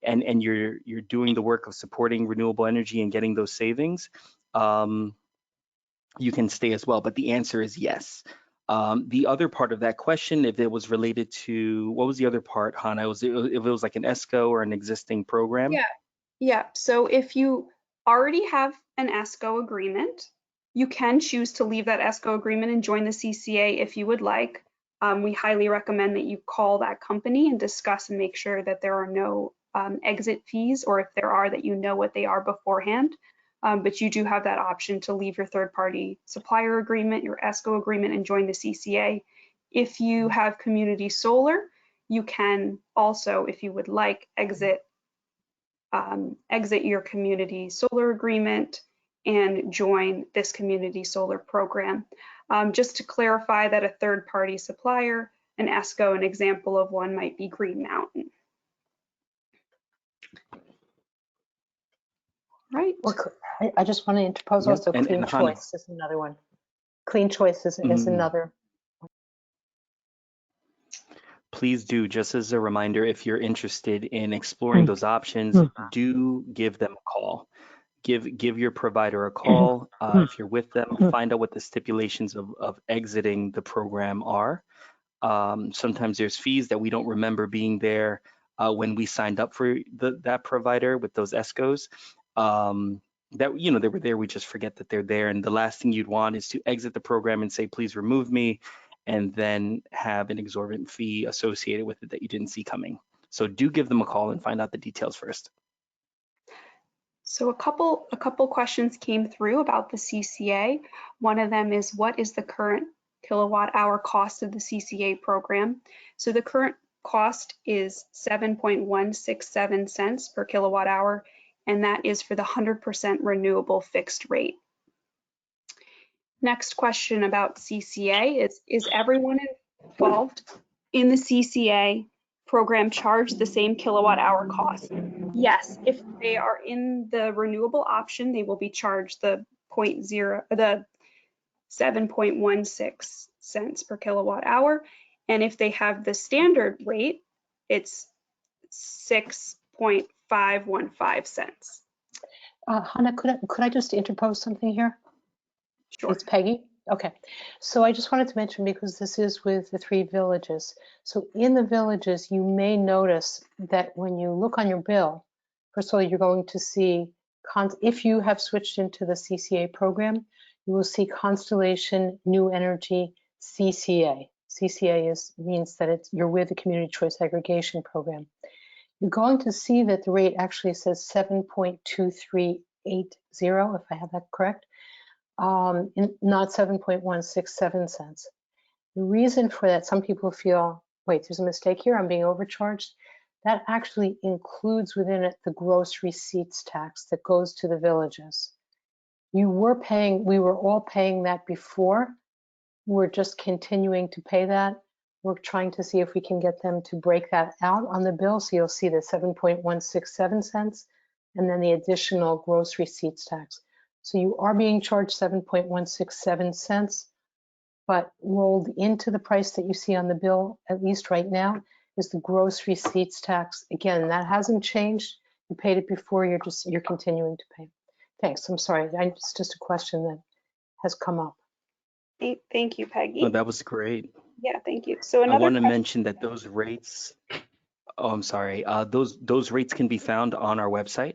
and you're doing the work of supporting renewable energy and getting those savings, you can stay as well. But the answer is yes. The other part of that question, if it was related to, what was the other part, Hannah? If it was like an ESCO or an existing program? Yeah. So if you already have an ESCO agreement, you can choose to leave that ESCO agreement and join the CCA if you would like. We highly recommend that you call that company and discuss and make sure that there are no exit fees, or if there are, that you know what they are beforehand. But you do have that option to leave your third-party supplier agreement, your ESCO agreement, and join the CCA. If you have community solar, you can also, if you would like, exit your community solar agreement and join this community solar program. Just to clarify that a third-party supplier, an ESCO, an example of one might be Green Mountain. Right. I just want to interpose also Clean Choice is another one. Clean Choice is another. Please do, just as a reminder, if you're interested in exploring those options, do give them a call. Give your provider a call. If you're with them, find out what the stipulations of exiting the program are. Sometimes there's fees that we don't remember being there when we signed up for that provider with those ESCOs. That, you know, they were there, we just forget that they're there. And the last thing you'd want is to exit the program and say, please remove me, and then have an exorbitant fee associated with it that you didn't see coming. So do give them a call and find out the details first. So a couple questions came through about the CCA. One of them is, what is the current kilowatt hour cost of the CCA program? So the current cost is 7.167 cents per kilowatt hour, and that is for the 100% renewable fixed rate. Next question about CCA is everyone involved in the CCA program charged the same kilowatt hour cost? Yes, if they are in the renewable option, they will be charged the 7.16 cents per kilowatt hour. And if they have the standard rate, it's 6.515 cents. Hannah, could I just interpose something here? Sure. It's Peggy. Okay. So I just wanted to mention, because this is with the 3 villages. So in the villages, you may notice that when you look on your bill, first of all, you're going to see, if you have switched into the CCA program, you will see Constellation New Energy CCA. CCA means that you're with the Community Choice Aggregation Program. You're going to see that the rate actually says 7.2380, if I have that correct. Not 7.167 cents. The reason for that, some people feel, wait, there's a mistake here, I'm being overcharged. That actually includes within it the gross receipts tax that goes to the villages. We were all paying that before. We're just continuing to pay that. We're trying to see if we can get them to break that out on the bill. So you'll see the 7.167 cents and then the additional gross receipts tax. So you are being charged 7.167 cents, but rolled into the price that you see on the bill, at least right now, is the gross receipts tax. Again, that hasn't changed. You paid it before, you're continuing to pay. Thanks, I'm sorry, it's just a question that has come up. Thank you, Peggy. Oh, that was great. Yeah, thank you. So I want to mention that those rates, those rates can be found on our website.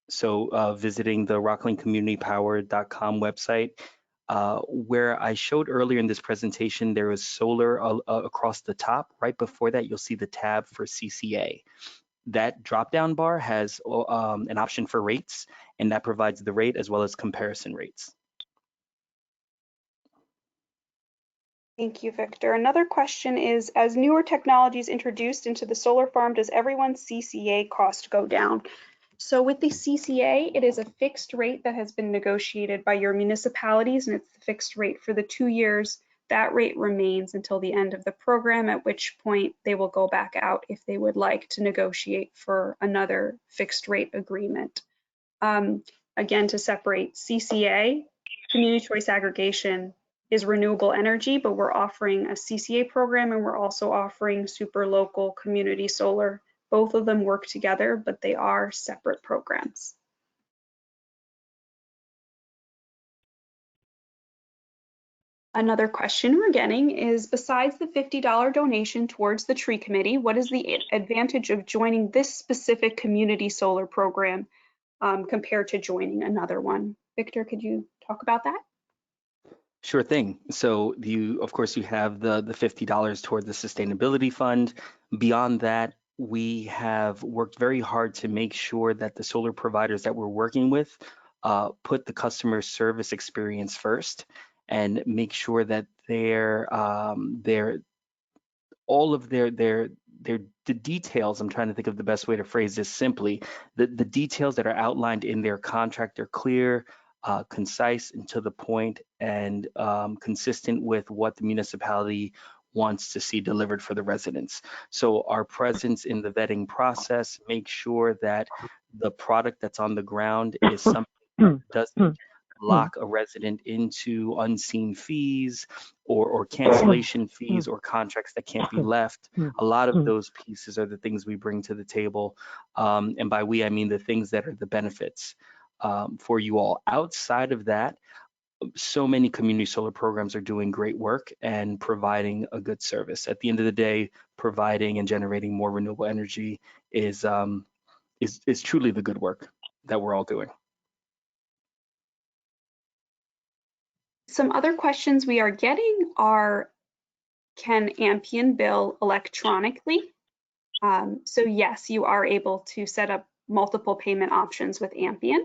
So visiting the rocklandcommunitypower.com website, where I showed earlier in this presentation, there is solar across the top. Right before that, you'll see the tab for CCA. That drop-down bar has an option for rates, and that provides the rate as well as comparison rates. Thank you, Victor. Another question is, as newer technologies introduced into the solar farm, does everyone's CCA cost go down? So with the CCA, it is a fixed rate that has been negotiated by your municipalities, and it's the fixed rate for the 2 years. That rate remains until the end of the program, at which point they will go back out if they would like to negotiate for another fixed rate agreement. Again, to separate CCA, community choice aggregation, is renewable energy, but we're offering a CCA program and we're also offering super local community solar. Both of them work together, but they are separate programs. Another question we're getting is, besides the $50 donation towards the tree committee, what is the advantage of joining this specific community solar program compared to joining another one? Victor, could you talk about that? Sure thing. So of course, you have the $50 toward the sustainability fund. Beyond that, we have worked very hard to make sure that the solar providers that we're working with put the customer service experience first and make sure that all of the details, I'm trying to think of the best way to phrase this simply, the details that are outlined in their contract are clear, concise and to the point, and consistent with what the municipality wants to see delivered for the residents. So our presence in the vetting process makes sure that the product that's on the ground is something that doesn't lock a resident into unseen fees or cancellation fees or contracts that can't be left. A lot of those pieces are the things we bring to the table. And by we, I mean the things that are the benefits for you all. Outside of that, so many community solar programs are doing great work and providing a good service. At the end of the day, providing and generating more renewable energy is truly the good work that we're all doing. Some other questions we are getting are, can Ampian bill electronically? So yes, you are able to set up multiple payment options with Ampian.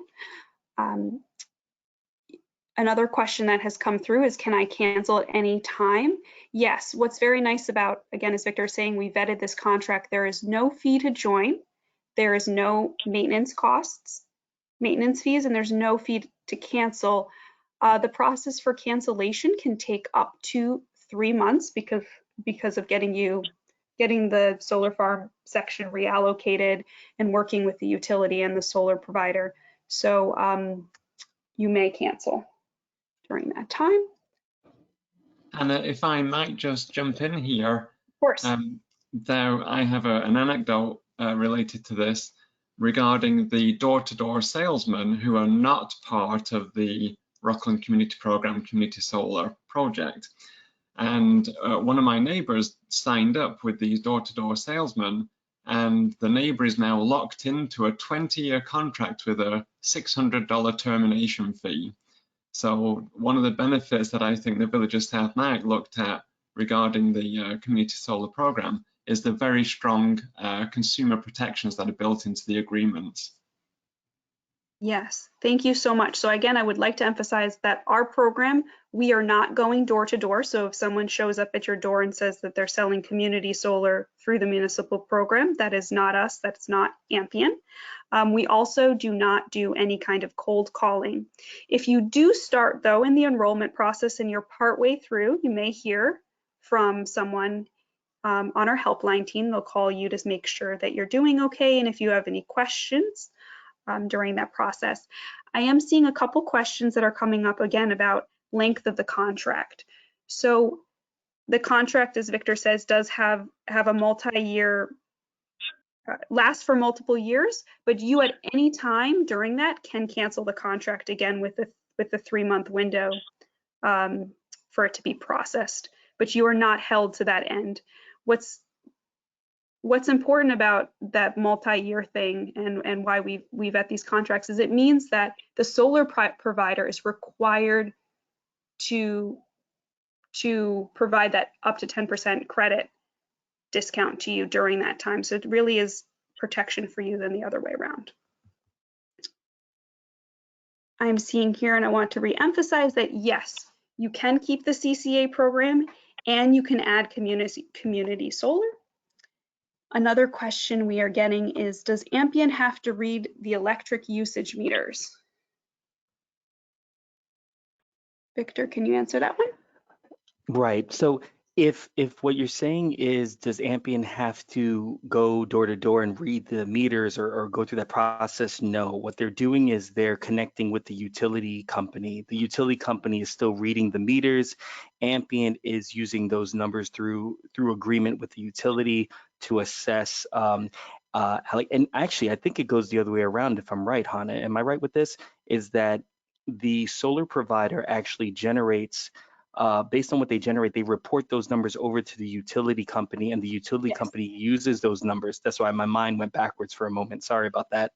Another question that has come through is, can I cancel at any time? Yes, what's very nice about, again, as Victor is saying, we vetted this contract, there is no fee to join, there is no maintenance costs, maintenance fees, and there's no fee to cancel. The process for cancellation can take up to 3 months because of getting the solar farm section reallocated and working with the utility and the solar provider. So you may cancel during that time. And if I might just jump in here, Of course. though I have an anecdote related to this regarding the door-to-door salesmen who are not part of the Rockland Community Program Community Solar Project. And one of my neighbors signed up with these door-to-door salesmen, and the neighbor is now locked into a 20-year contract with a $600 termination fee. So one of the benefits that I think the Village of South Nyack looked at regarding the community solar program is the very strong consumer protections that are built into the agreements. Yes, thank you so much. So again, I would like to emphasize that our program, we are not going door to door. So if someone shows up at your door and says that they're selling community solar through the municipal program, that is not us, that's not Ampian. We also do not do any kind of cold calling. If you do start though in the enrollment process and you're partway through, you may hear from someone on our helpline team. They'll call you to make sure that you're doing okay. And if you have any questions, during that process. I am seeing a couple questions that are coming up again about length of the contract. So the contract, as Victor says, does have a multi-year, lasts for multiple years, but you at any time during that can cancel the contract again with the 3-month window for it to be processed, but you are not held to that end. What's important about that multi-year thing and why we vet these contracts is it means that the solar provider is required to provide that up to 10% credit discount to you during that time. So it really is protection for you than the other way around. I'm seeing here, and I want to re-emphasize that yes, you can keep the CCA program and you can add community solar. Another question we are getting is, does Ampian have to read the electric usage meters? Victor, can you answer that one? Right. So if what you're saying is, does Ampian have to go door to door and read the meters or go through that process? No. What they're doing is they're connecting with the utility company. The utility company is still reading the meters. Ampian is using those numbers through agreement with the utility to assess. And actually, I think it goes the other way around. If I'm right, Hannah, am I right with this? Is that the solar provider actually generates. Based on what they generate, they report those numbers over to the utility company, and the utility company uses those numbers. That's why my mind went backwards for a moment. Sorry about that.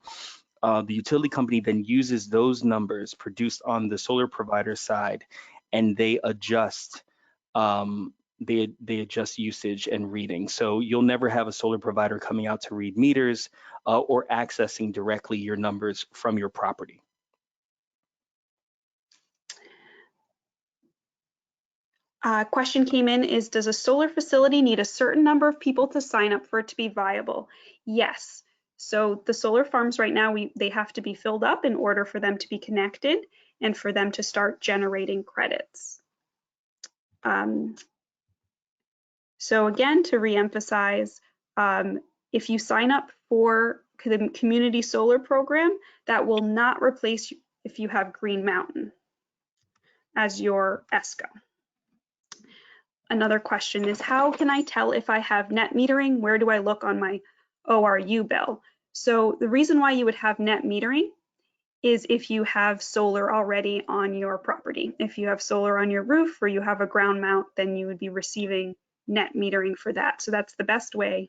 The utility company then uses those numbers produced on the solar provider side, and they adjust they adjust usage and reading. So you'll never have a solar provider coming out to read meters or accessing directly your numbers from your property. Question came in is, does a solar facility need a certain number of people to sign up for it to be viable? Yes. So the solar farms right now, they have to be filled up in order for them to be connected and for them to start generating credits. So again, to reemphasize, if you sign up for the community solar program, that will not replace if you have Green Mountain as your ESCO. Another question is, how can I tell if I have net metering? Where do I look on my ORU bill? So the reason why you would have net metering is if you have solar already on your property. If you have solar on your roof or you have a ground mount, then you would be receiving net metering for that. So that's the best way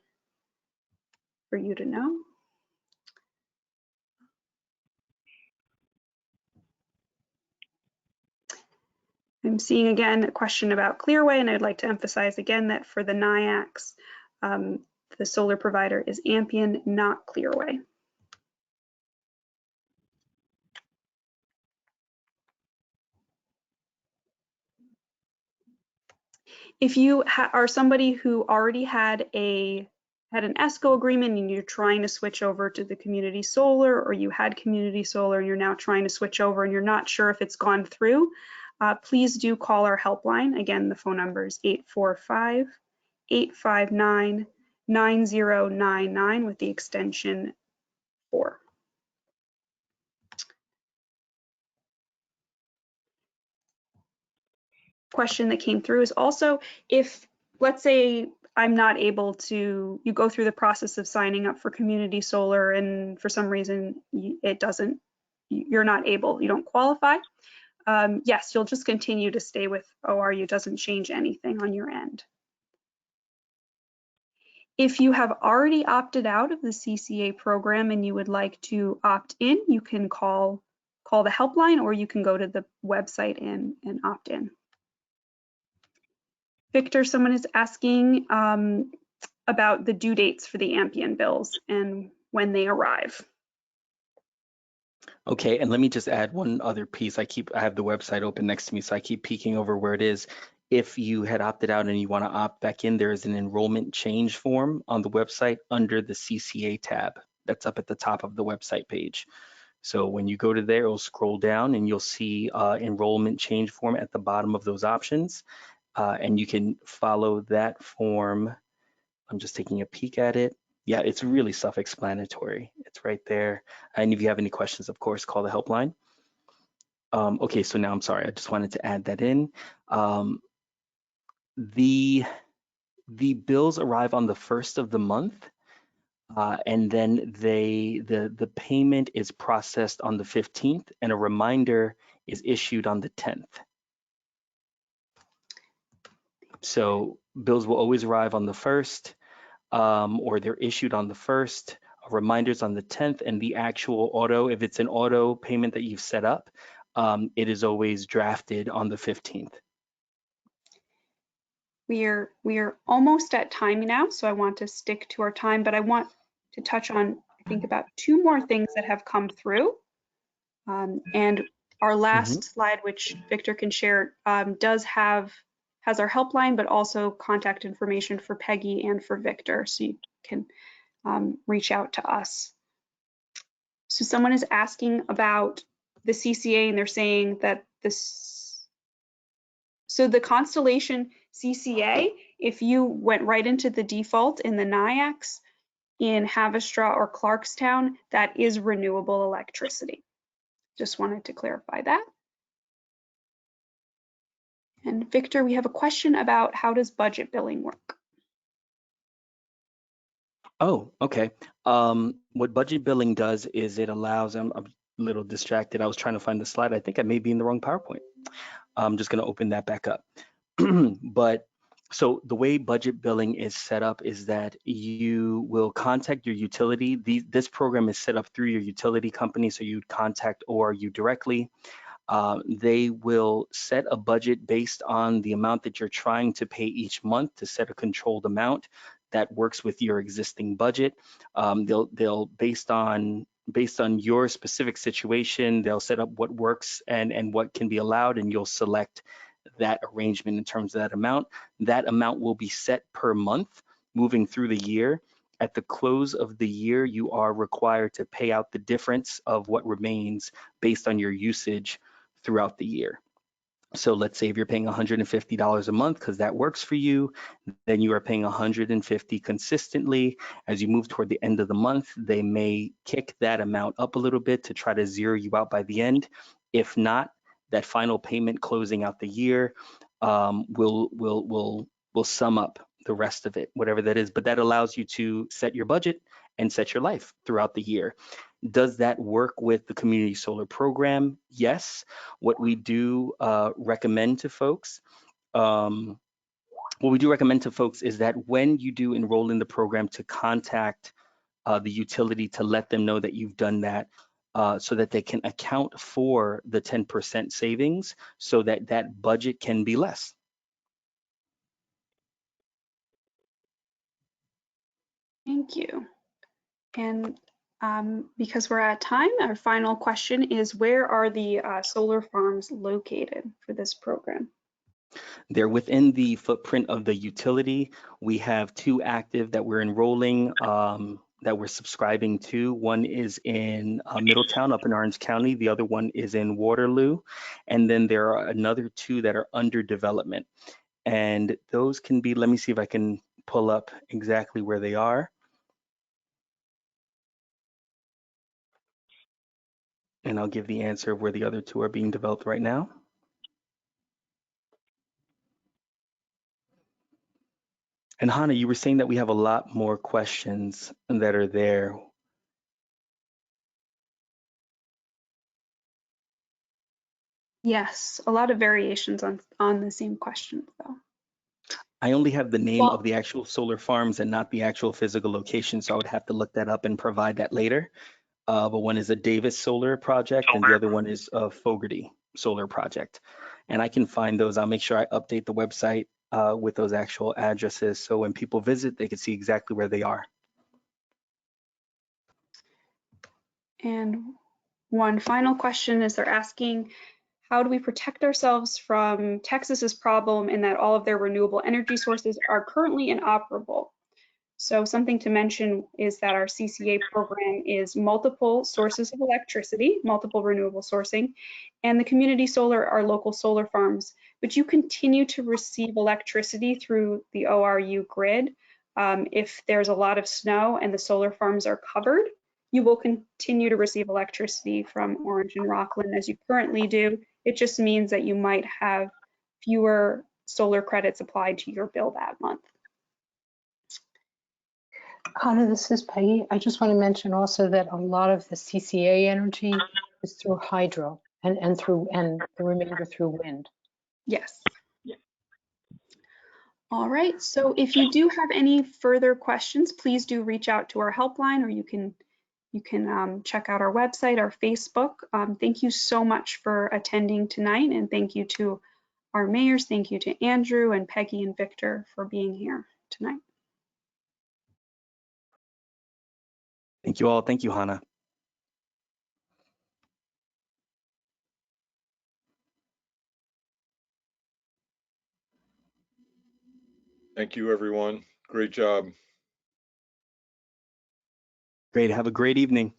for you to know. I'm seeing again a question about Clearway, and I'd like to emphasize again that for the Nyacks, the solar provider is Ampian, not Clearway. If you are somebody who already had an ESCO agreement and you're trying to switch over to the community solar, or you had community solar and you're now trying to switch over and you're not sure if it's gone through, please do call our helpline. Again, the phone number is 845-859-9099 with the extension 4. Question that came through is also, if, let's say, I'm not able to, you go through the process of signing up for community solar and for some reason it doesn't, you're not able, you don't qualify. Yes, you'll just continue to stay with ORU. It doesn't change anything on your end. If you have already opted out of the CCA program and you would like to opt in, you can call the helpline, or you can go to the website and opt in. Victor, someone is asking about the due dates for the Ampian bills and when they arrive. Okay, and let me just add one other piece. I have the website open next to me, so I keep peeking over where it is. If you had opted out and you want to opt back in, there is an enrollment change form on the website under the CCA tab. That's up at the top of the website page. So when you go to there, it'll scroll down and you'll see enrollment change form at the bottom of those options. And you can follow that form. I'm just taking a peek at it. Yeah, it's really self-explanatory. It's right there. And if you have any questions, of course, call the helpline. Okay, so now I'm sorry, I just wanted to add that in. The bills arrive on the 1st of the month, and then the payment is processed on the 15th, and a reminder is issued on the 10th. So bills will always arrive on the 1st, or they're issued on the 1st, reminders on the 10th, and the actual auto, if it's an auto payment that you've set up, it is always drafted on the 15th. We are almost at time now, so I want to stick to our time, but I want to touch on, I think, about 2 more things that have come through. And our last slide, which Victor can share, has our helpline, but also contact information for Peggy and for Victor, so you can reach out to us. So someone is asking about the CCA, and they're saying that so the Constellation CCA, if you went right into the default in the Nyacks, in Havistra or Clarkstown, that is renewable electricity. Just wanted to clarify that. And Victor, we have a question about how does budget billing work? Oh, okay. What budget billing does is it allows, I'm a little distracted. I was trying to find the slide. I think I may be in the wrong PowerPoint. I'm just going to open that back up. But so the way budget billing is set up is that you will contact your utility. This program is set up through your utility company, so you'd contact ORU directly. They will set a budget based on the amount that you're trying to pay each month to set a controlled amount that works with your existing budget. They'll based on your specific situation, they'll set up what works and what can be allowed, and you'll select that arrangement in terms of that amount. That amount will be set per month moving through the year. At the close of the year, you are required to pay out the difference of what remains based on your usage throughout the year. So let's say if you're paying $150 a month because that works for you, then you are paying $150 consistently. As you move toward the end of the month, they may kick that amount up a little bit to try to zero you out by the end. If not, that final payment closing out the year will sum up the rest of it, whatever that is. But that allows you to set your budget and set your life throughout the year. Does that work with the community solar program? Yes. What we do recommend to folks, is that when you do enroll in the program, to contact the utility to let them know that you've done that, so that they can account for the 10% savings, so that that budget can be less. Thank you. And because we're at time, our final question is, where are the solar farms located for this program? They're within the footprint of the utility. We have 2 active that we're enrolling, that we're subscribing to. One is in Middletown up in Orange County. The other one is in Waterloo. And then there are another 2 that are under development. And those can be, let me see if I can pull up exactly where they are. And I'll give the answer of where the other 2 are being developed right now. And Hannah, you were saying that we have a lot more questions that are there. Yes, a lot of variations on the same question, though. I only have the name of the actual solar farms and not the actual physical location, so I would have to look that up and provide that later. But one is a Davis solar project and the other one is a Fogarty solar project. And I can find those. I'll make sure I update the website with those actual addresses, so when people visit, they can see exactly where they are. And one final question is, they're asking, how do we protect ourselves from Texas's problem in that all of their renewable energy sources are currently inoperable? So something to mention is that our CCA program is multiple sources of electricity, multiple renewable sourcing, and the community solar are local solar farms, but you continue to receive electricity through the ORU grid. If there's a lot of snow and the solar farms are covered, you will continue to receive electricity from Orange and Rockland as you currently do. It just means that you might have fewer solar credits applied to your bill that month. Hannah, this is Peggy. I just want to mention also that a lot of the CCA energy is through hydro and the remainder through wind. Yes. All right, so if you do have any further questions, please do reach out to our helpline, or you can check out our website, our Facebook. Thank you so much for attending tonight, and thank you to our mayors. Thank you to Andrew and Peggy and Victor for being here tonight. Thank you all. Thank you, Hannah. Thank you, everyone. Great job. Great. Have a great evening.